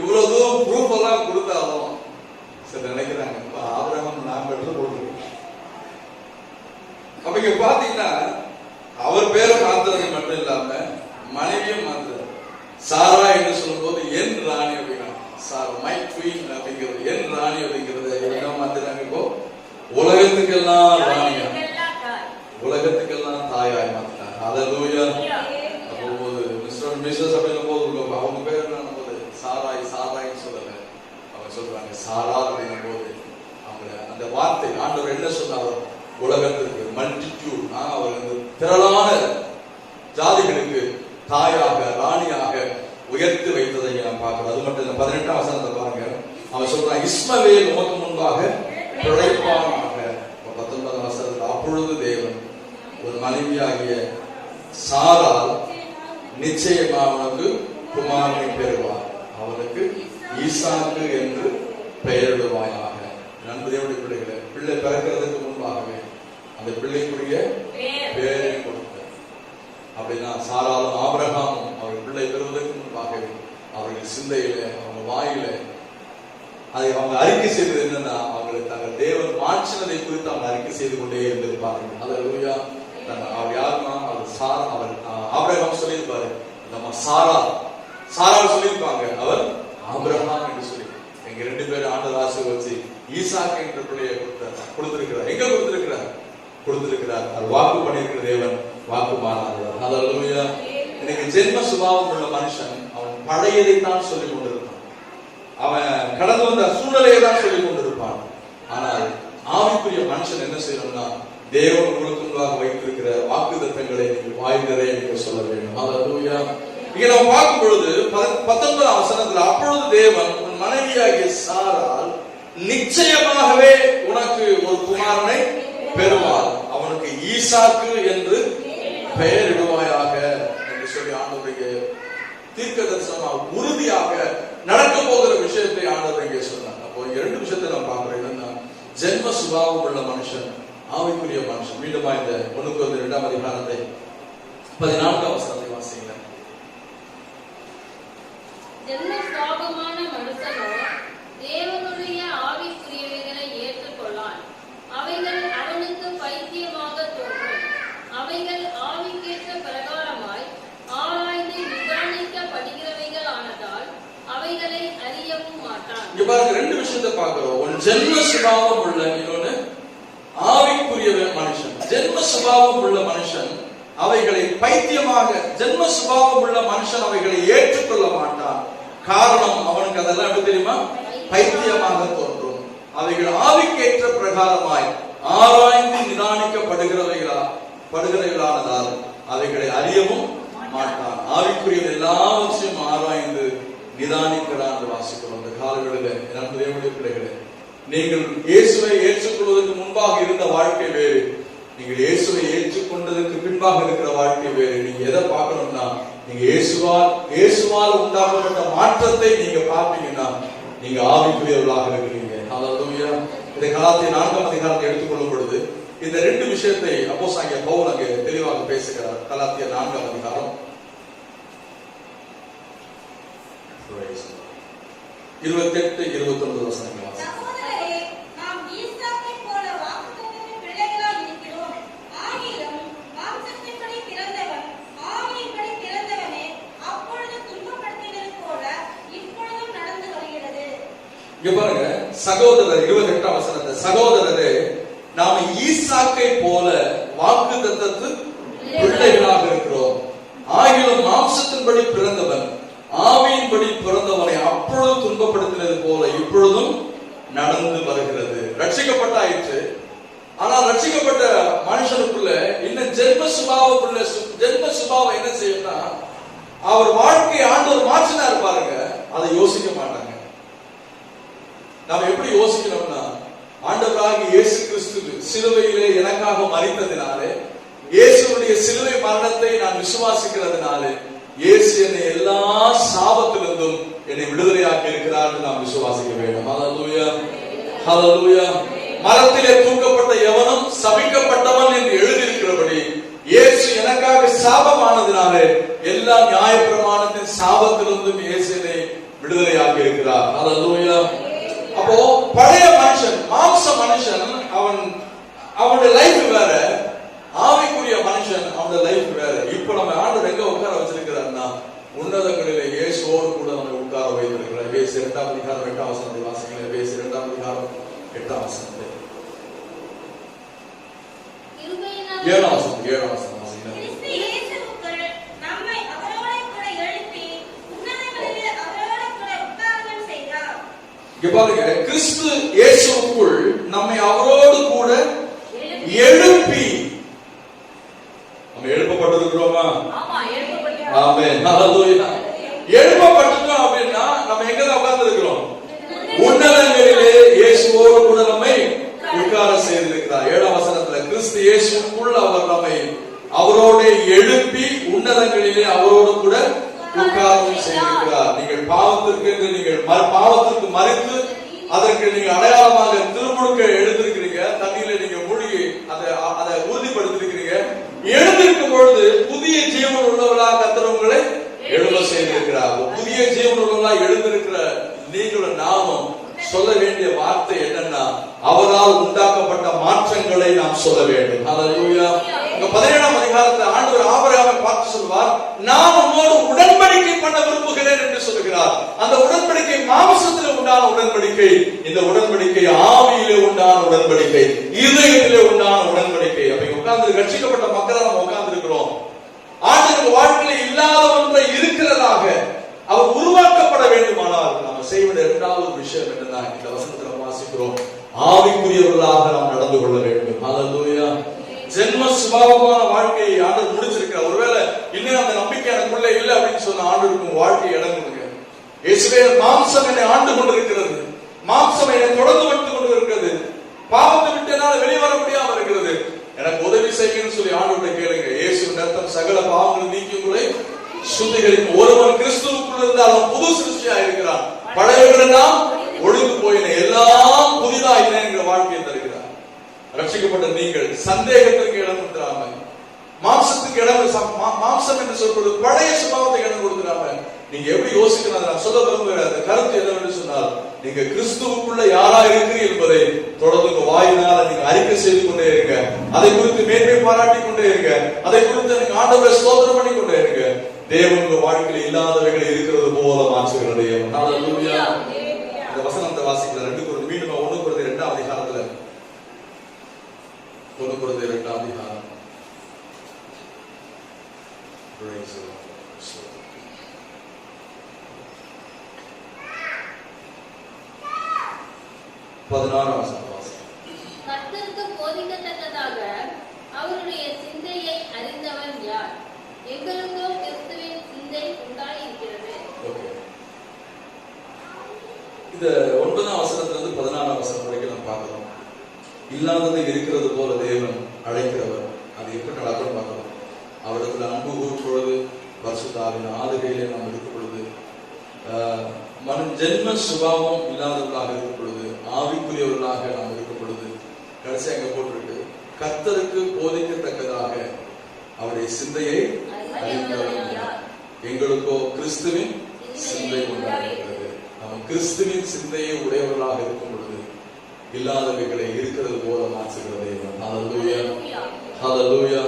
இவ்வளவு தூரம் ப்ரூஃப் எல்லாம் கொடுத்தாலும் சரி நினைக்கிறாங்க, ஆபிரகாம் நான் பெற்று போட்டுருக்கேன். அப்ப இங்க பாத்தீங்கன்னா அவர் பேரை மாத்துறது மட்டும் இல்லாம மனைவியும் மாத்துறாரு. சாரா என்று சொல்லும் போது என் ராணி அப்படின்னா, மை குவீன் அப்படிங்கிறது, என் ராணி அப்படிங்கிறது என்ன மாத்துறாங்க, இப்போ உலகத்துக்கெல்லாம் ராணியா, உலகத்துக்கெல்லாம் தாயாய் மாத்தினார். ஹல்லேலூயா. அப்போது மிஸ்டர் மிஸ்ஸஸ் அப்படின்னும் போது அவங்க பேர் என்ன போது சாராய், சாராய்ன்னு சொல்லல, அவங்க சொல்றாங்க சாரா அப்படின்னும் போது அவங்க அந்த வார்த்தை ஆண்டவர் என்ன சொன்னார், உலகத்திற்கு மல்டிடியூட், அவர் திரளான ஜாதிகளுக்கு தாயாக ராணியாக உயர்த்தி வைத்ததை நாம் பார்க்கிறோம். அது மட்டும் இல்ல, 18ஆம் வசனத்தை பாருங்க, அவன் சொல்றான், இஸ்மவேல் உமக்கு முன்பாக பிழைப்பானாக. 19ஆம் வசனத்தில், அப்பொழுது தேவன் ஒரு மனைவியாகிய சாரால் நிச்சயமா அவனுக்கு குமாரனை பெறுவார், அவனுக்கு ஈசாக்கு என்று பெயரிடுவாயாக. நண்பு தேவனுடைய பிள்ளைகளை, பிள்ளை பிறக்கிறதுக்கு முன்பாகவே அந்த பிள்ளைக்குரிய பேரை கொடுத்தார். அப்படின்னா சாராலும் ஆபிரகாமும் அவர்கள் பிள்ளை பெறுவதற்கு முன்பாகவே அவர்கள் சிந்தையில, அவங்க வாயில அதை அவங்க அறிக்கை செய்தது என்னன்னா, அவங்களுக்கு தங்கள் தேவன் மாற்றினதை குறித்து அவங்க அறிக்கை செய்து கொண்டே இருந்திருப்பார்கள். ஹல்லேலூயா. அவர் யாருன்னா, அவர் ஆபிரகாம் சொல்லியிருப்பாரு, நம்ம சாரா சொல்லியிருப்பாங்க, அவர் ஆபிரகாம் என்று சொல்லி. எங்க 2 பேரும் ஆண்டவர் ஆசீர்வதிச்சு ஈசாக்கு என்ற பிள்ளையை கொடுத்திருக்கிறார். எங்க கொடுத்திருக்கிறார்? கொடுத்திருக்கிறார். அது வாக்கு பண்ணியிருக்கிற தேவன் வாக்கு மாறாதவர். ஹல்லேலூயா. இன்னைக்கு ஜென்ம சுபாவம் உள்ள மனுஷன் அவன் பழையதை தான் சொல்லிக் கொண்டிருப்பான், அவன் கடந்து வந்த சூழ்நிலையை தான் சொல்லிக் கொண்டிருப்பான். ஆனால் ஆவிக்குரிய மனுஷன் என்ன செய்யணும்னா தேவன் உங்களுக்கு முன்பாக வைத்திருக்கிற வாக்குத்தத்தங்களை வாய் நிறைய நீங்க சொல்ல வேண்டும். ஹல்லேலூயா. இங்க நம்ம பார்க்கும் பொழுது 19ஆம் வசனத்தில், அப்பொழுது தேவன் உன் மனைவியாகிய சாராள் நிச்சயமாகவே உனக்கு ஒரு குமாரனை பெறுவார், அவனுக்கு ஈசாக்கு என்று பெயரிடுவாயாக என்று சொல்லி ஆண்டவருடைய தீர்க்க தரிசனமாக உறுதியாக நடக்க போகிற விஷயத்தை ஆண்டவர் இங்கே சொன்னார். அப்போ இங்க 2 விஷயத்தை நம்ம பார்க்கிறோம். என்னன்னா ஜென்ம சுபாவம் உள்ள மனுஷன், ஆவிக்குரிய மனுஷன். மீண்டுமா இந்த 1 அதிகாரத்தை 14ஆம் வசனத்தை வாசிங்க. ஜென்ம சுபாவமான மனுஷனோ தேவனுடைய ஆவிக்குரியவைகளை ஏற்றுக்கொள்ளான், அவைகள் அவனுக்கு பைத்தியமாக தோன்றும், அவைகள் ஆவிக்கேற்ற பிரகாரமாய் ஆராய்ந்து நிதானிக்கப்படுகிறவைகள் ஆனதால் அவைகளை அறியவும் மாட்டான். இங்க பாருங்க, 2 விஷயத்தை பார்க்கிறோம். ஒரு ஜென்ம சுபாவம் உள்ள, இன்னொன்னு ஆவிக்குரிய மனுஷன். ஜென்ம சுபாவம் உள்ள மனுஷன் அவைகளை பைத்தியமாக, ஜென்ம சுபாவம் உள்ள மனுஷன் அவைகளை ஏற்றுக்கொள்ள மாட்டான். காரணம், அவனுக்கு அதெல்லாம் எப்படி தெரியுமா? பைத்தியமாக தோன்றும். அவைகள் ஆவிக்கேற்ற பிரகாரமாய் ஆராய்ந்து நிதானிக்கப்படுகிறவைகளானதால் அவைகளை அறியவும் மாட்டான். ஆவிக்குரிய எல்லாவற்றையும் ஆராய்ந்து நிதானிக்கிறான் வாசிக்கிறோம். அந்த காலங்களில் எனக்கு தேவனுடைய பிள்ளைகளே, நீங்கள் இயேசுவை ஏற்றுக்கொள்வதற்கு முன்பாக இருந்த வாழ்க்கை வேறு, நீங்கள் இயேசுவை ஏற்றுக்கொண்டதற்கு பின்பாக இருக்கிற வாழ்க்கை வேறு. நீங்க எதை பார்க்கணும்னா, நீங்க இயேசுவால் உண்டாக்கப்பட்ட மாற்றத்தை நீங்க பார்ப்பீங்கன்னா நீங்க ஆவிக்குரியவர்களாக இருக்கிறீங்க. ஹல்லேலூயா. இந்த கலாத்திய 4ஆம் அதிகாரத்தை எடுத்துக்கொள்ளும் பொழுது இந்த 2 விஷயத்தை அப்போஸ்தலனாகிய பவுல் அங்கே தெளிவாக பேசுகிறார். கலாத்திய 4ஆம் அதிகாரம் 28, 29 வசனங்கள் வாசிங்க. சகோதரரே, நாம் ஈசாக்கைப் போல வாக்குத்தத்தத்தின் பிள்ளைகளாய் இருக்கிறோம். ஆகிலும் மாம்சத்தின்படி பிறந்தவன் ஆவியின்படி பிறந்தவனே அப்பொழுது துன்பப்படுத்தினது போல இப்பொழுதும் நடந்து வருகிறது. இங்க பாருங்க, சகோதரர் 28ஆம் வசனத்தை, சகோதரரே நாம ஈசாக்கை போல வாக்குத்தத்தத்து பிள்ளைகளாக இருக்கிறோம். ஆகிலும் மாம்சத்தின்படி பிறந்தவன் ஆவியின்படி பிறந்தவனை அப்பொழுது துன்பப்படுத்தினது போல இப்பொழுதும் நடந்து வருகிறது. ரட்சிக்கப்பட்டாயிற்று, ஆனால் ரட்சிக்கப்பட்ட மனுஷனுக்குள்ள இன்னும் ஜென்ம சுபாவம் என்ன செய்யும்னா, அவர் வாழ்க்கையை ஆண்டவர் மாற்றினார் பாருங்க, அதை யோசிக்க மாட்டாங்க. நாம எப்படி யோசிக்கணும்னா, ஆண்டவராகிய இயேசு கிறிஸ்து சிலுவையிலே எனக்காக மரித்ததினாலே, இயேசுவுடைய சிலுவை மரணத்தை நான் விசுவாசிக்கிறதுனாலே, இயேசு என்னை எல்லா சாபத்திலிருந்தும் என்னை விடுதலையாக்கி இருக்கிறார் என்று நாம் விசுவாசிக்க வேண்டும். ஹல்லேலூயா, ஹல்லேலூயா. மரத்திலே தூக்கப்பட்ட எவனும் சபிக்கப்பட்டவன் என்று எழுதியிருக்கிறபடி, இயேசு எனக்காக சாபமானதினாலே எல்லா நியாயப்பிரமாணத்தின் சாபத்திலிருந்தும் இயேசு என்னை விடுதலையாக்கி இருக்கிறார். ஹல்லேலூயா. அப்போ பழைய மனுஷன், மாம்ச மனுஷன், அவனுடைய லைஃப் வேற, ஆவிக்குரிய மனுஷன் அவனுடைய லைஃப் வேற. இப்ப நம்ம ஆண்டவர் எங்க உட்கார வச்சிருக்கிறார்னா, உன்னதங்களிலே இயேசுவோடு கூட நம்ம உட்கார வைத்திருக்கிறார். எபேசியர் 2ஆம் அதிகாரம் 8ஆம் வசனத்தை வாசிங்க. எபேசியர் 2ஆம் அதிகாரம் 8ஆம் வசனத்தை, 7ஆம் வசனம் வாசிங்க. கிறிஸ்து இயேசுவுக்குள் நம்மை அவரோடு கூட எழுப்பி உன்னதங்களிலே அவரோடு கூட உட்காரவும் செய்தார். இங்க பாருங்க, கிறிஸ்து இயேசுவுக்குள் நம்மை அவரோடு கூட எழுப்பி, நம்ம எழுப்பப்பட்டிருக்கிறோமா? ஆமா, எழுப்பப்பட்டோம். ஆமென், ஹல்லேலூயா. எழுப்பப்பட்டோம் அப்படின்னா நம்ம எங்க உட்கார்ந்து இருக்கிறோம்? உன்னதங்களிலே இயேசுவோடு கூட நம்மை உட்கார செய்திருக்கிறார். 7ஆம் வசனத்துல, கிறிஸ்து இயேசுவுக்குள் அவர் நம்மை அவரோடு எழுப்பி உன்னதங்களிலே அவரோடு கூட உட்காரவும் செய்திருக்கிறார். நீங்கள் பாவத்திற்கு மறித்து அதற்கு நீங்க அடையாளமாக திருமுழுக்க எழுந்திருக்கிறீங்க, தண்ணீரை நீங்க மூழ்கி அதை உறுதிப்படுத்திருக்கிறீங்க. எழுந்திருக்கும் பொழுது புதிய ஜீவன் உள்ளவர்களாக கர்த்தர் உங்களை எழும்ப செய்திருக்கிறார். புதிய ஜீவன் உள்ளவர்களாக எழுந்திருக்கிற நீங்களும் நாமும் சொல்ல வேண்டிய வார்த்தை என்னன்னா, அவரால் உண்டாக்கப்பட்ட மாற்றங்களை நாம் சொல்ல வேண்டும். ஹல்லேலூயா. 17ஆம் அதிகாரத்தில் ஆண்டவர் ஆபிரகாமை பார்த்து சொல்வார், நான் உன்னோடு உடன்படிக்கை பண்ண விரும்புகிறேன் என்று சொல்லுகிறார். அந்த உடன்படிக்கை மாம்சத்திலே உண்டான உடன்படிக்கை, இந்த உடன்படிக்கை ஆவியிலே உண்டான உடன்படிக்கை, இதயத்திலே உண்டான உடன்படிக்கை. அப்ப உட்கார்ந்து ரட்சிக்கப்பட்ட மக்களாக நம்ம உட்கார்ந்து இருக்கிறோம். ஆண்டவர் வாழ்க்கையில் இல்லாத ஒன்றை இருக்கிறதாக அவர் உருவாக்கப்பட வேண்டுமானால் நாம் செய்வது இரண்டாவது விஷயம் என்னன்னா, இந்த வசனத்தில் வாசிக்கிறோம், ஆவிக்குரியவர்களாக நாம் நடந்து கொள்ள வேண்டும். ஹல்லேலூயா. ஜென்ம சுபாவமான வாழ்க்கையை ஆண்டவர் முடிச்சிருக்கிறார். ஒருவேளை இன்னும் அந்த நம்பிக்கை எனக்குள்ள இல்லை அப்படின்னு சொன்ன ஆண்டவருக்கு வாழ்க்கை இடம் கொடுங்க. இயேசுவே, மாம்சம் என்னை ஆண்டு கொண்டிருக்கிறது, மாம்சம் என்னை தொடர்ந்து வைத்துக் கொண்டு இருக்கிறது, பாவத்தை விட்டு என்னால் வெளிவர முடியாம இருக்கிறது, எனக்கு உதவி செய்யுன்னு சொல்லி ஆண்டவரை கேளுங்க. இயேசுவின் ரத்தம் சகல பாவங்களை நீக்கி உங்களை சுத்திகரிக்கும். ஒருவன் கிறிஸ்துவுக்குள் இருந்தால் அவன் புது சிருஷ்டியா இருக்கிறான், பழையவர்கள் எல்லாம் ஒழுங்கு போயின, எல்லாம் புதிதாயின என்கிற வாழ்க்கையை தருகிறார். ரட்சிக்கப்பட்ட நீங்கள் சந்தேகத்திற்கு இடம் கொடுக்கிறாம, மாம்சத்துக்கு இடம், மாம்சம் என்று சொல்றது பழைய சுபாவத்துக்கு இடம் கொடுக்கிறாம நீங்க எப்படி யோசிக்கணும்? நான் சொல்ல விரும்புகிற அந்த கருத்து என்னவென்று சொன்னால், நீங்க கிறிஸ்துவுக்குள்ள யாரா இருக்கிறீர்கள் என்பதை தொடர்ந்து உங்க வாயினால நீங்க அறிக்கை செய்து கொண்டே இருங்க. அதை குறித்து மேன்மை பாராட்டி கொண்டே இருங்க. அதை குறித்து நீங்க ஆண்டவரை ஸ்தோத்திரம் பண்ணி கொண்டே இருங்க. தேவன் உங்க வாழ்க்கையில் இல்லாதவைகள் இருக்கிறது போல மாற்றுகிறது. ஹல்லேலூயா. இந்த வசனத்தை வாசிக்கிற 2 கொரிந்தியர், மீண்டும் 1 கொரிந்தியர் 2ஆம் அதிகாரத்துல, 1 கொரிந்தியர் 2ஆம் அதிகாரம், praise the Lord. 16ஆம் வசனம் வாசிக்கிறேன். கர்த்தருக்கு போதிக்கத்தக்கதாக அவருடைய சிந்தையை அறிந்தவன் யார்? எங்களுக்கோ கிறிஸ்துவின் சிந்தை உண்டாயிருக்கிறது. இந்த 9ஆம் வசனத்திலிருந்து 16ஆம் வசனம் வரைக்கும் நம்ம பார்க்கிறோம். இல்லாதது இருக்கிறது போல தேவன் அழைக்கிறவர். அது எப்படி நடக்கும் பார்க்கிறோம். அவரிடத்துல அன்பு கூறும் பொழுது, பரிசுத்த ஆவியின் ஆளுகையிலே நாம் இருக்கும் பொழுது, ஜென்ம சுபாவம் இல்லாதவர்களாக இருக்கும் பொழுது, ஆவிக்குரியவர்களாக நாம் இருக்கும் பொழுது, கடைசி அங்க போட்டிருக்கு, கர்த்தருக்கு போதிக்கத்தக்கதாக அவருடைய சிந்தையை அறிந்தவர். எங்களுக்கோ கிறிஸ்துவின் சிந்தை உண்டாகிறது. நாம் கிறிஸ்துவின் சிந்தையை உடையவர்களாக இருக்கும் பொழுது இல்லாதவைகளை இருக்கிறது போல மாற்றுகிறது. ஹல்லேலூயா. ஹல்லேலூயா.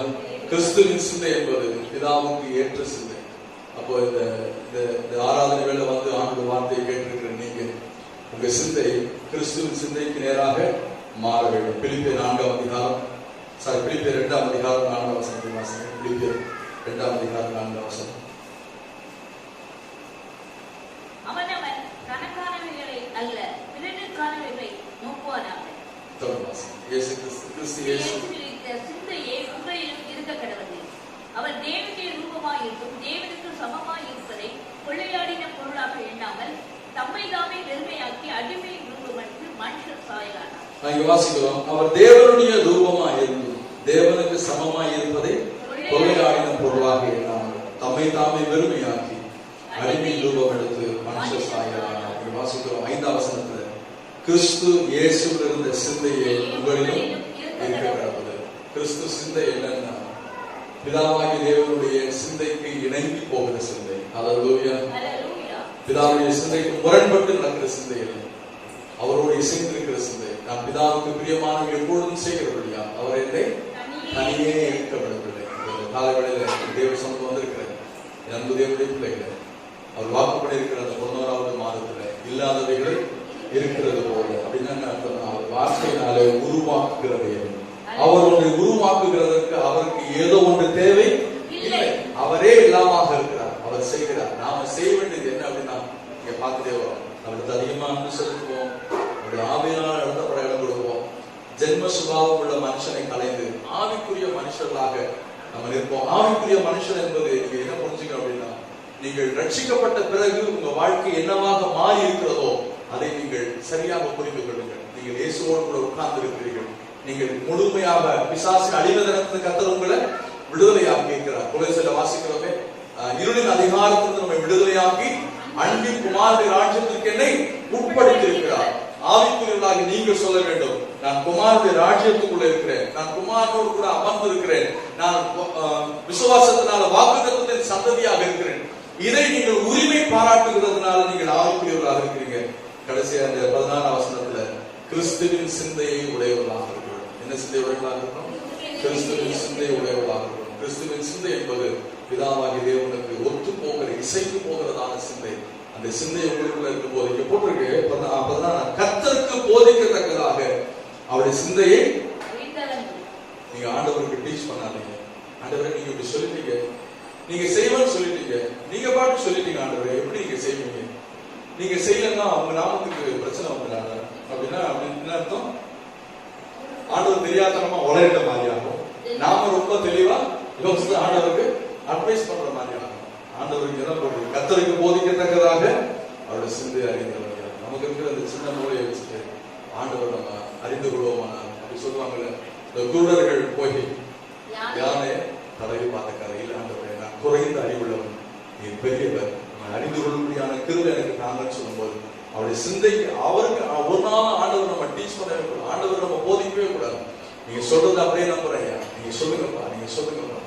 கிறிஸ்துவின் சிந்தை என்பது பிதாவுக்கு ஏற்ற சிந்தை. அப்போ இந்த ஆராதனை வேளை வந்து ஆண்டு வார்த்தையை கேட்டிருக்கிற நீங்க, உங்க சிந்தை கிறிஸ்துவின் சிந்தைக்கு நேராக மாற வேண்டும். பிலிப்பியர் 4ஆம் அதிகாரம், பிலிப்பியர் 2ஆம் அதிகாரம் 4ஆம் வசனத்தை வாசிங்க. பிலிப்பியர் 2ஆம் அதிகாரம் 4ஆம் வசனம். அவனவன் தனக்கானவைகளை அல்ல பிறனுக்கானவைகளை நோக்குவானாக. இயேசு கிறிஸ்து சிந்தையே உங்களிலும் இருக்க கடவுது. அவர் தேவனுடைய ரூபமாயிருக்கும் தேவனுக்கு சமமாயிருப்பதை கொள்ளையாடின பொருளாக எண்ணாமல் தம்மை தாமே வெறுமையாக்கி அடிமை ரூபமற்று மனுஷர் சாயலானார். நாங்கள் வாசிக்கிறோம், அவர் தேவனுடைய ரூபமாயிருந்தும் தேவனுக்கு சமமாயிருப்பதை கொள்ளையாடின பொருளாக எண்ணாமல் தம்மை தாமே வெறுமையாக்கி அடிமை ரூபம் எடுத்து மனுஷர் சாயலானார். வாசிக்கிறோம் 5ஆம் வசனத்துல, கிறிஸ்து இயேசுவில் இருந்த சிந்தையை உங்களிலும் இருக்க கடவுது. கிறிஸ்து சிந்தை என்னன்னா, பிதாவாகிய தேவனுடைய சிந்தைக்கு இணங்கி போகிற சிந்தை. ஹல்லேலூயா. பிதாவுடைய சிந்தைக்கு முரண்பட்டு நடக்கிற சிந்தை இல்லை, அவருடைய சேர்ந்திருக்கிற சிந்தை. நான் பிதாவுக்கு பிரியமானவர்கள் எப்பொழுதும் செய்கிறபடியா அவர் என்னை தனியே இருக்க விடவில்லை. காலவேளையில தேவ சொந்தம் வந்திருக்கிறேன் அன்பு தேவனுடைய பிள்ளைகளை, அவர் வாக்கு பண்ணியிருக்கிற அந்த 11ஆவது மாதத்துல இல்லாதவைகளை இருக்கிறது போல அப்படின்னு அவர் வார்த்தையினாலே உருவாக்குகிறது. அவர் ஒன்றை உருவாக்குகிறதற்கு அவருக்கு ஏதோ ஒன்று தேவை இல்லை, அவரே எல்லாமாக இருக்கிறார், அவர் செய்கிறார். நாம செய்ய வேண்டியது என்ன அப்படின்னா, இங்க பார்த்துட்டே வரோம், அவருக்கு அதிகமா அன்பு செலுத்துவோம், அவருடைய ஆவியினால் நடத்தப்பட இடம் கொடுப்போம், ஜென்ம சுபாவம் உள்ள மனுஷனை கலைந்து ஆவிக்குரிய மனுஷர்களாக நம்ம நிற்போம். ஆவிக்குரிய மனுஷன் என்பது நீங்க என்ன புரிஞ்சுக்கணும் அப்படின்னா, நீங்கள் ரட்சிக்கப்பட்ட பிறகு உங்க வாழ்க்கை என்னவாக மாறி இருக்கிறதோ அதை நீங்கள் சரியாக புரிந்து கொள்ளுங்கள். நீங்கள் இயேசுவோடு கூட உட்கார்ந்து இருக்கிறீர்கள். நீங்கள் முழுமையாக பிசாசின் அடிமைத்தனத்திலிருந்து கர்த்தர் உங்களை விடுதலையாக்கி இருக்கிறார். கொலோசியர்ல வாசிக்கிறோமே, இருளின் அதிகாரத்திலிருந்து நம்மை விடுதலையாக்கி அன்பின் குமாரனுடைய ராஜ்யத்திற்கு என்னை உட்படுத்தி இருக்கிறார். ஆவிக்குரியவர்களாக நீங்கள் சொல்ல வேண்டும், நான் குமாரனுடைய ராஜ்யத்துக்குள்ள இருக்கிறேன், நான் குமாரனோடு கூட அமர்ந்து இருக்கிறேன், நான் விசுவாசத்தினால வாக்குத்தத்தத்தின் சந்ததியாக இருக்கிறேன். இதை நீங்கள் உரிமை பாராட்டுகிறதுனால நீங்கள் ஆவிக்குரியவர்களாக இருக்கிறீங்க. கடைசியா அந்த 16ஆம் வசனத்துல, கிறிஸ்துவின் சிந்தையை உடையவர்களாக இருக்கிறோம். என்ன சிந்தை உடையவர்களாக இருக்கிறோம்? கிறிஸ்துவின் சிந்தை உடையவர்களாக இருக்கிறோம். கிறிஸ்துவின் சிந்தை என்பது பிதாவாகிய தேவனுக்கு ஒத்து போகிற இசைக்கு போகிறதான சிந்தை, அந்த சிந்தை உங்களுக்குள்ள இருக்கும் போது இங்க போட்டிருக்கு கர்த்தருக்கு போதிக்கத்தக்கதாக அவருடைய சிந்தையை நீங்க ஆண்டவருக்கு டீச் பண்ணாதீங்க. ஆண்டவரை நீங்க இப்படி சொல்லிட்டீங்க, நீங்க செய்வேன்னு சொல்லிட்டீங்க, நீங்க பாட்டு சொல்லிட்டீங்க, ஆண்டவரை எப்படி நீங்க செய்வீங்க? நீங்க செய்யலன்னா அவங்க நாமத்துக்கு பிரச்சனை வந்துடாங்க அப்படின்னா அப்படின்னு அர்த்தம். ஆண்டவர் தெரியாதனமா உலகிட்ட மாதிரி ஆகும். நாம ரொம்ப தெளிவா யோசிச்சு ஆண்டவருக்கு அட்வைஸ் பண்ற மாதிரி ஆகும். ஆண்டவருக்கு என்ன போடுறது? கர்த்தருக்கு போதிக்கத்தக்கதாக அவருடைய சிந்தை அறிந்தவர். நமக்கு இருக்கிற அந்த சின்ன மூலையை வச்சுட்டு ஆண்டவர் நம்ம அறிந்து கொள்வோம். அப்படி சொல்லுவாங்கல்ல, இந்த குருடர்கள் போய் யானை தடவி பார்த்த கதையில் ஆண்டவரை நான் குறைந்த அறிவுள்ளவன், நீ பெரியவர், நான் அறிந்து கொள்ளும்படியான கிருபை எனக்கு தாங்கன்னு சொல்லும்போது அவருடைய சிந்தைக்கு அவருக்கு ஒரு நாள் ஆண்டவர் நம்ம டீச் பண்ணவே கூடாது, ஆண்டவர் நம்ம போதிக்கவே கூடாது. நீங்க சொல்றது அப்படியே நம்புறேன், நீங்க சொல்லுங்கப்பா, நீங்க சொல்லுங்கப்பா.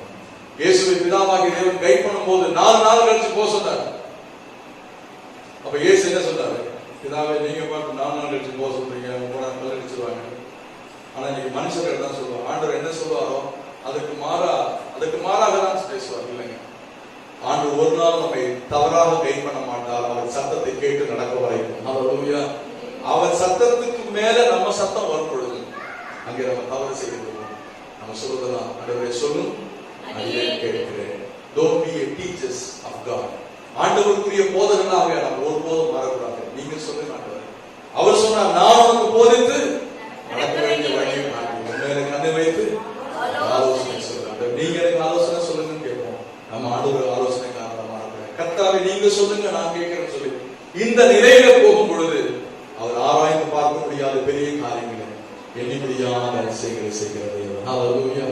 இயேசுவை பிதாவாகிய தேவன் கைட் பண்ணும் போது 4 நாள் கழிச்சு போக சொன்னார். அப்ப இயேசு என்ன சொன்னாரு? பிதாவை நீங்க பார்த்து 4 நாள் கழிச்சு போக சொல்றீங்க, 3 நாள் கழிச்சுருவாங்க. ஆனா இன்னைக்கு மனுஷர்கள் தான் சொல்லுவாங்க, ஆண்டவர் என்ன சொல்லுவாரோ அதுக்கு மாறாக தான் பேசுவார். இல்லைங்க, ஆண்டவர் ஒரு நாள் நம்மை தவறாக கைட் பண்ண மாட்டார். அவர் சத்தத்தை கேட்டு நடக்க வரைக்கும். ஹல்லேலூயா. அவர் சத்தத்துக்கு மேல நம்ம சத்தம் வரும் பொழுது அங்கே நம்ம தவறு செய்கிறோம். நம்ம சொல்றதெல்லாம் ஆண்டவரே சொல்லும், கேட்கிறேன். Don't be a teachers of God. ஆண்டவருக்குரிய போதகர்களாக நம்ம ஒருபோதும் மாறக்கூடாது. நீங்க சொல்லுங்க ஆண்டவரே, அவர் சொன்னார், நான் உனக்கு போதித்து நடக்க வேண்டிய வழியை எனக்கு கண்ணை வைத்து ஆலோசனை சொல்லுங்க. நீங்க எனக்கு ஆலோசனை சொல்லுங்கன்னு கேட்போம். நம்ம ஆண்டவர் ஆலோசனை காரணமா இருக்கிறேன். கர்த்தாவே நீங்க சொல்லுங்க, நான் கேட்கிறேன்னு சொல்லி இந்த நிலையில போகும் பொழுது அவர் ஆராய்ந்து பார்க்க முடியாத பெரிய காரியங்களை எண்ணிப்படியான அதிசயங்களை செய்கிறது. ஹல்லேலூயா.